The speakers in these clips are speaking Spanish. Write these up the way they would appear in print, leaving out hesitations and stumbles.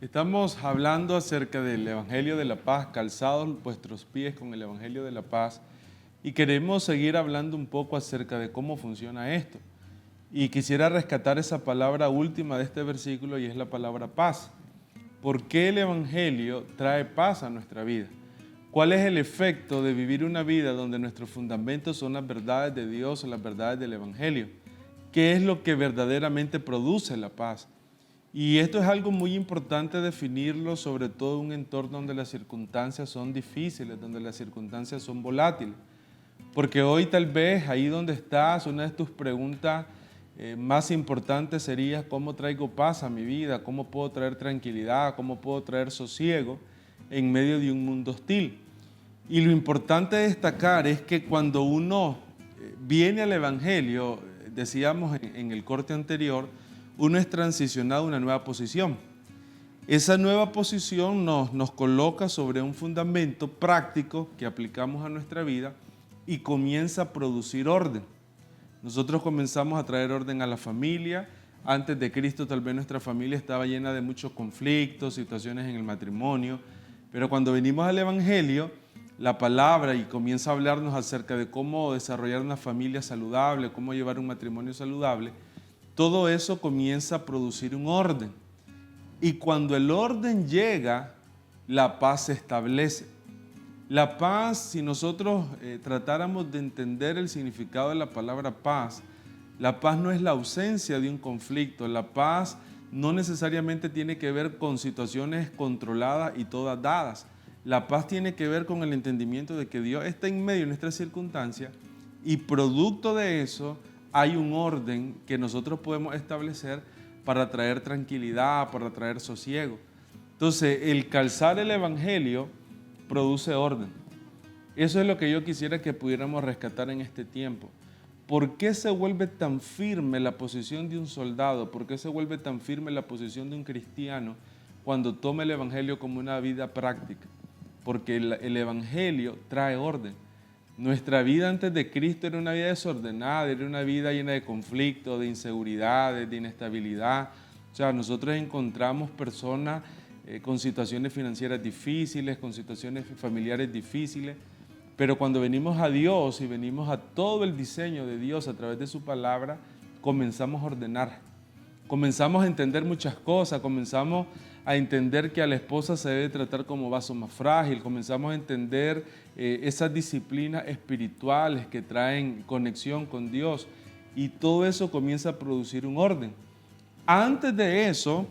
Estamos hablando acerca del Evangelio de la Paz, calzados vuestros pies con el Evangelio de la Paz, y queremos seguir hablando un poco acerca de cómo funciona esto. Y quisiera rescatar esa palabra última de este versículo y es la palabra paz. ¿Por qué el Evangelio trae paz a nuestra vida? ¿Cuál es el efecto de vivir una vida donde nuestros fundamentos son las verdades de Dios o las verdades del Evangelio? ¿Qué es lo que verdaderamente produce la paz? Y esto es algo muy importante definirlo, sobre todo en un entorno donde las circunstancias son difíciles, donde las circunstancias son volátiles. Porque hoy tal vez ahí donde estás, una de tus preguntas más importantes sería ¿cómo traigo paz a mi vida? ¿Cómo puedo traer tranquilidad? ¿Cómo puedo traer sosiego en medio de un mundo hostil? Y lo importante de destacar es que cuando uno viene al Evangelio, decíamos en el corte anterior, uno es transicionado a una nueva posición. Esa nueva posición nos coloca sobre un fundamento práctico que aplicamos a nuestra vida y comienza a producir orden. Nosotros comenzamos a traer orden a la familia. Antes de Cristo tal vez nuestra familia estaba llena de muchos conflictos, situaciones en el matrimonio, pero cuando venimos al Evangelio, la palabra y comienza a hablarnos acerca de cómo desarrollar una familia saludable, cómo llevar un matrimonio saludable, todo eso comienza a producir un orden. Y cuando el orden llega, la paz se establece. La paz, si nosotros tratáramos de entender el significado de la palabra paz, la paz no es la ausencia de un conflicto. La paz no necesariamente tiene que ver con situaciones controladas y todas dadas. La paz tiene que ver con el entendimiento de que Dios está en medio de nuestras circunstancias y producto de eso hay un orden que nosotros podemos establecer para traer tranquilidad, para traer sosiego. Entonces, el calzar el Evangelio produce orden. Eso es lo que yo quisiera que pudiéramos rescatar en este tiempo. ¿Por qué se vuelve tan firme la posición de un soldado? ¿Por qué se vuelve tan firme la posición de un cristiano cuando toma el Evangelio como una vida práctica? Porque el Evangelio trae orden. Nuestra vida antes de Cristo era una vida desordenada, era una vida llena de conflictos, de inseguridades, de inestabilidad. O sea, nosotros encontramos personas con situaciones financieras difíciles, con situaciones familiares difíciles, pero cuando venimos a Dios y venimos a todo el diseño de Dios a través de su palabra, comenzamos a ordenar, comenzamos a entender muchas cosas, comenzamos a entender que a la esposa se debe tratar como vaso más frágil, comenzamos a entender esas disciplinas espirituales que traen conexión con Dios y todo eso comienza a producir un orden. Antes de eso,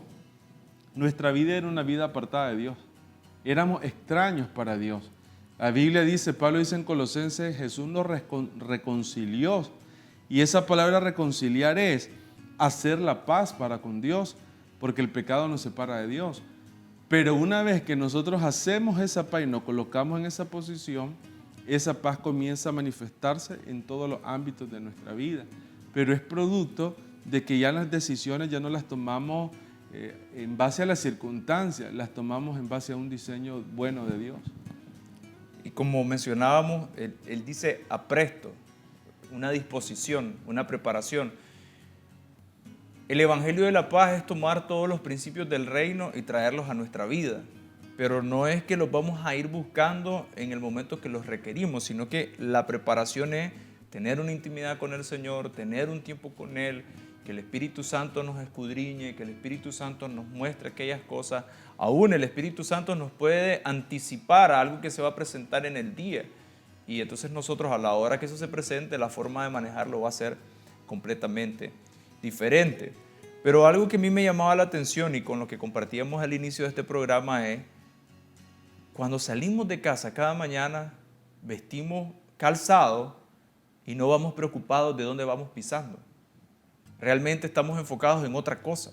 nuestra vida era una vida apartada de Dios, éramos extraños para Dios. La Biblia dice, Pablo dice en Colosenses, Jesús nos reconcilió y esa palabra reconciliar es hacer la paz para con Dios, porque el pecado nos separa de Dios. Pero una vez que nosotros hacemos esa paz y nos colocamos en esa posición, esa paz comienza a manifestarse en todos los ámbitos de nuestra vida. Pero es producto de que ya las decisiones ya no las tomamos en base a las circunstancias, las tomamos en base a un diseño bueno de Dios. Y como mencionábamos, él dice apresto, una disposición, una preparación. El Evangelio de la Paz es tomar todos los principios del reino y traerlos a nuestra vida, pero no es que los vamos a ir buscando en el momento que los requerimos, sino que la preparación es tener una intimidad con el Señor, tener un tiempo con Él, que el Espíritu Santo nos escudriñe, que el Espíritu Santo nos muestre aquellas cosas. Aún el Espíritu Santo nos puede anticipar a algo que se va a presentar en el día, y entonces nosotros a la hora que eso se presente, la forma de manejarlo va a ser completamente diferente. Pero algo que a mí me llamaba la atención y con lo que compartíamos al inicio de este programa es cuando salimos de casa cada mañana, vestimos calzado y no vamos preocupados de dónde vamos pisando. Realmente estamos enfocados en otra cosa.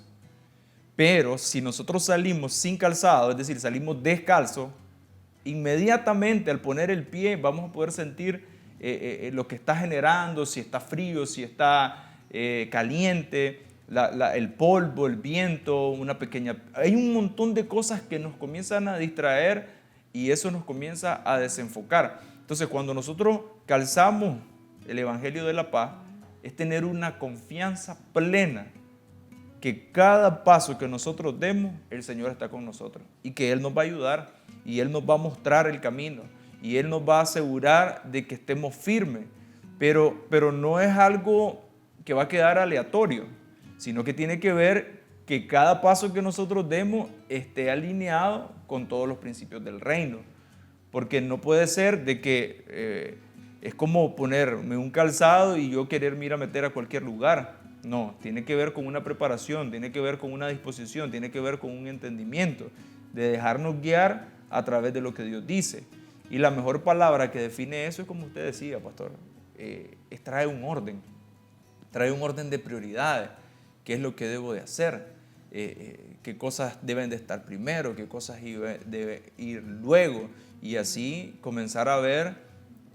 Pero si nosotros salimos sin calzado, es decir, salimos descalzos, inmediatamente al poner el pie vamos a poder sentir lo que está generando, si está frío, si está caliente, el polvo, el viento, hay un montón de cosas que nos comienzan a distraer y eso nos comienza a desenfocar. Entonces, cuando nosotros calzamos el Evangelio de la Paz, es tener una confianza plena que cada paso que nosotros demos, el Señor está con nosotros y que Él nos va a ayudar y Él nos va a mostrar el camino y Él nos va a asegurar de que estemos firmes. Pero no es algo que va a quedar aleatorio, sino que tiene que ver que cada paso que nosotros demos esté alineado con todos los principios del reino. Porque no puede ser de que es como ponerme un calzado y yo quererme ir a meter a cualquier lugar. No, tiene que ver con una preparación, tiene que ver con una disposición, tiene que ver con un entendimiento, de dejarnos guiar a través de lo que Dios dice. Y la mejor palabra que define eso es como usted decía, pastor, trae un orden de prioridades, qué es lo que debo de hacer, qué cosas deben de estar primero, qué cosas deben ir luego, y así comenzar a ver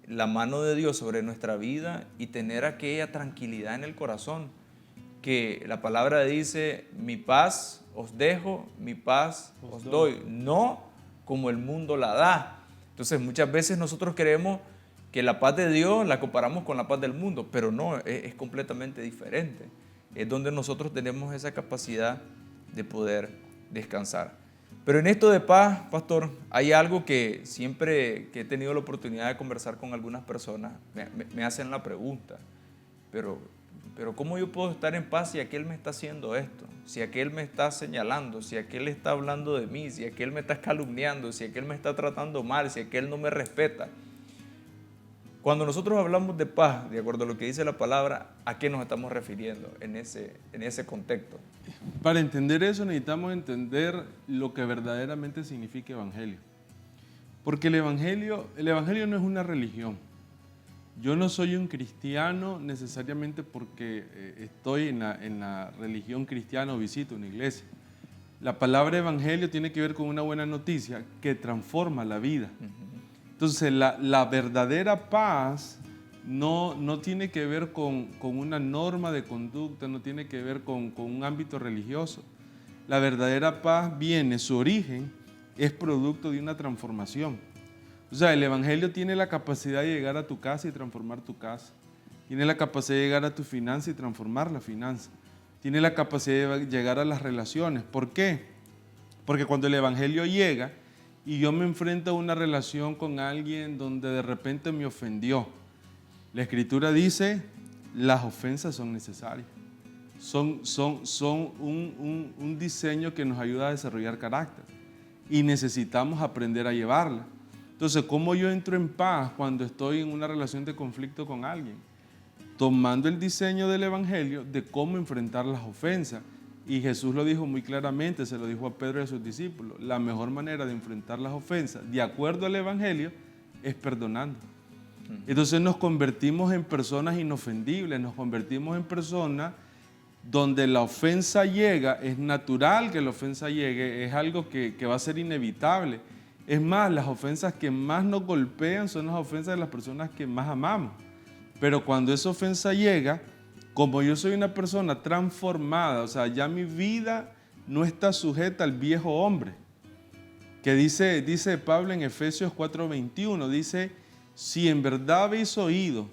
la mano de Dios sobre nuestra vida y tener aquella tranquilidad en el corazón, que la palabra dice, mi paz os dejo, mi paz os doy, no como el mundo la da. Entonces muchas veces nosotros creemos que la paz de Dios la comparamos con la paz del mundo, pero no, es completamente diferente. Es donde nosotros tenemos esa capacidad de poder descansar. Pero en esto de paz, pastor, hay algo que siempre que he tenido la oportunidad de conversar con algunas personas, me hacen la pregunta, pero ¿cómo yo puedo estar en paz si aquel me está haciendo esto? Si aquel me está señalando, si aquel está hablando de mí, si aquel me está calumniando, si aquel me está tratando mal, si aquel no me respeta. Cuando nosotros hablamos de paz, de acuerdo a lo que dice la palabra, ¿a qué nos estamos refiriendo en ese contexto? Para entender eso necesitamos entender lo que verdaderamente significa evangelio. Porque el evangelio no es una religión. Yo no soy un cristiano necesariamente porque estoy en la religión cristiana o visito una iglesia. La palabra evangelio tiene que ver con una buena noticia que transforma la vida. Entonces, la verdadera paz no tiene que ver con una norma de conducta, no tiene que ver con un ámbito religioso. La verdadera paz su origen es producto de una transformación. O sea, el evangelio tiene la capacidad de llegar a tu casa y transformar tu casa. Tiene la capacidad de llegar a tu finanza y transformar la finanza. Tiene la capacidad de llegar a las relaciones. ¿Por qué? Porque cuando el evangelio llega y yo me enfrento a una relación con alguien donde de repente me ofendió, la Escritura dice, las ofensas son necesarias. Son un diseño que nos ayuda a desarrollar carácter y necesitamos aprender a llevarla. Entonces, ¿cómo yo entro en paz cuando estoy en una relación de conflicto con alguien? Tomando el diseño del evangelio de cómo enfrentar las ofensas. Y Jesús lo dijo muy claramente, se lo dijo a Pedro y a sus discípulos. La mejor manera de enfrentar las ofensas, de acuerdo al evangelio, es perdonando. Entonces nos convertimos en personas inofendibles, nos convertimos en personas donde la ofensa llega, es natural que la ofensa llegue, es algo que va a ser inevitable. Es más, las ofensas que más nos golpean son las ofensas de las personas que más amamos. Pero cuando esa ofensa llega, como yo soy una persona transformada, o sea, ya mi vida no está sujeta al viejo hombre, que dice Pablo en Efesios 4:21, dice, si en verdad habéis oído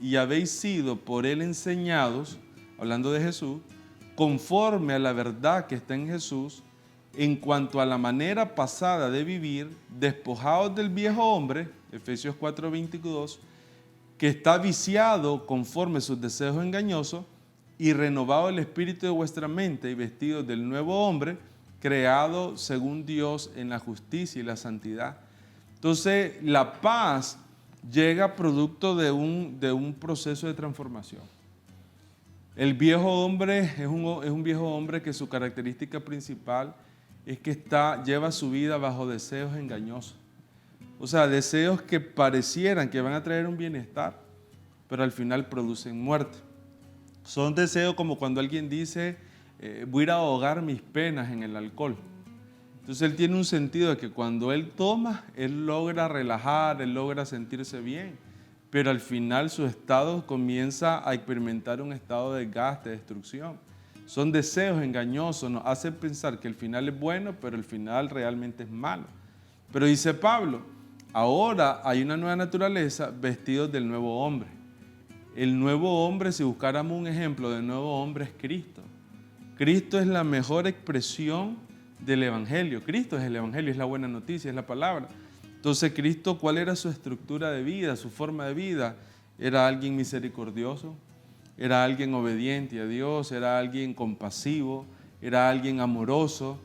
y habéis sido por él enseñados, hablando de Jesús, conforme a la verdad que está en Jesús, en cuanto a la manera pasada de vivir, despojados del viejo hombre, Efesios 4:22, que está viciado conforme a sus deseos engañosos, y renovado el espíritu de vuestra mente y vestidos del nuevo hombre, creado según Dios en la justicia y la santidad. Entonces, la paz llega producto de un proceso de transformación. El viejo hombre es un viejo hombre que su característica principal es que lleva su vida bajo deseos engañosos. O sea, deseos que parecieran que van a traer un bienestar, pero al final producen muerte. Son deseos como cuando alguien dice, voy a ir a ahogar mis penas en el alcohol. Entonces él tiene un sentido de que cuando él toma, él logra relajar, él logra sentirse bien, pero al final su estado comienza a experimentar un estado de desgaste, de destrucción. Son deseos engañosos, nos hacen pensar que el final es bueno, pero el final realmente es malo. Pero dice Pablo, ahora hay una nueva naturaleza vestidos del nuevo hombre. El nuevo hombre, si buscáramos un ejemplo de nuevo hombre, es Cristo. Cristo es la mejor expresión del Evangelio. Cristo es el Evangelio, es la buena noticia, es la palabra. Entonces, Cristo, ¿cuál era su estructura de vida, su forma de vida? Era alguien misericordioso, era alguien obediente a Dios, era alguien compasivo, era alguien amoroso,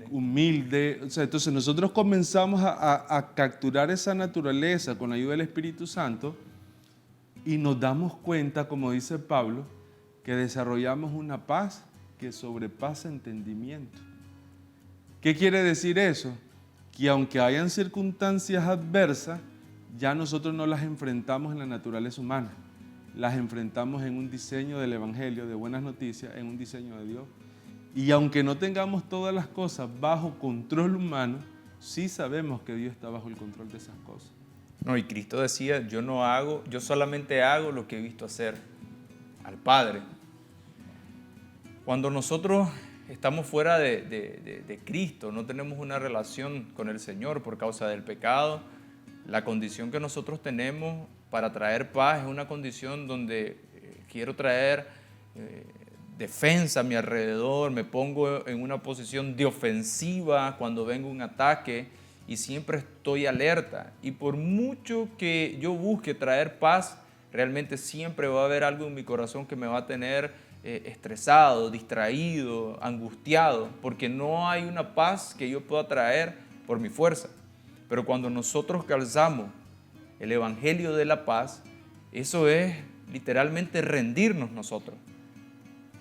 humilde. O sea, entonces nosotros comenzamos a capturar esa naturaleza con la ayuda del Espíritu Santo y nos damos cuenta, como dice Pablo, que desarrollamos una paz que sobrepasa entendimiento. ¿Qué quiere decir eso? Que aunque hayan circunstancias adversas, ya nosotros no las enfrentamos en la naturaleza humana, las enfrentamos en un diseño del Evangelio, de buenas noticias, en un diseño de Dios. Y aunque no tengamos todas las cosas bajo control humano, sí sabemos que Dios está bajo el control de esas cosas. No, y Cristo decía, yo solamente hago lo que he visto hacer al Padre. Cuando nosotros estamos fuera de Cristo, no tenemos una relación con el Señor por causa del pecado, la condición que nosotros tenemos para traer paz es una condición donde quiero traer defensa a mi alrededor, me pongo en una posición de ofensiva cuando venga un ataque y siempre estoy alerta. Y por mucho que yo busque traer paz, realmente siempre va a haber algo en mi corazón que me va a tener estresado, distraído, angustiado, porque no hay una paz que yo pueda traer por mi fuerza. Pero cuando nosotros calzamos el Evangelio de la paz, eso es literalmente rendirnos nosotros,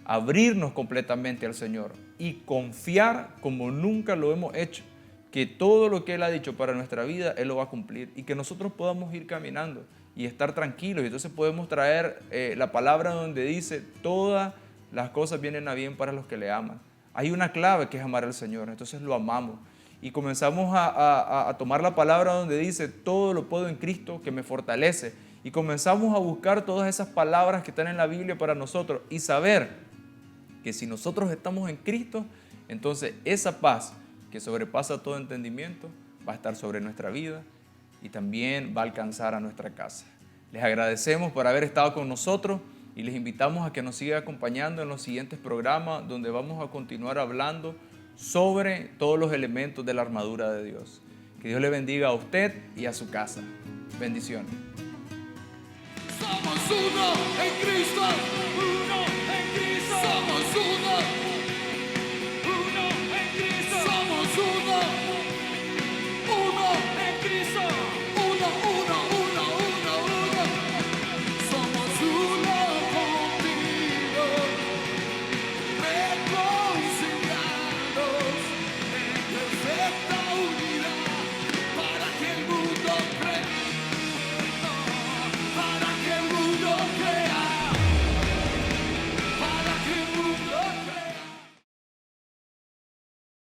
abrirnos completamente al Señor y confiar como nunca lo hemos hecho, que todo lo que Él ha dicho para nuestra vida, Él lo va a cumplir y que nosotros podamos ir caminando y estar tranquilos. Y entonces podemos traer la palabra donde dice, todas las cosas vienen a bien para los que le aman. Hay una clave que es amar al Señor, entonces lo amamos. Y comenzamos a tomar la palabra donde dice, todo lo puedo en Cristo que me fortalece. Y comenzamos a buscar todas esas palabras que están en la Biblia para nosotros y saber que si nosotros estamos en Cristo, entonces esa paz que sobrepasa todo entendimiento va a estar sobre nuestra vida y también va a alcanzar a nuestra casa. Les agradecemos por haber estado con nosotros y les invitamos a que nos sigan acompañando en los siguientes programas donde vamos a continuar hablando sobre todos los elementos de la armadura de Dios. Que Dios le bendiga a usted y a su casa. Bendiciones. Somos uno en Cristo, uno.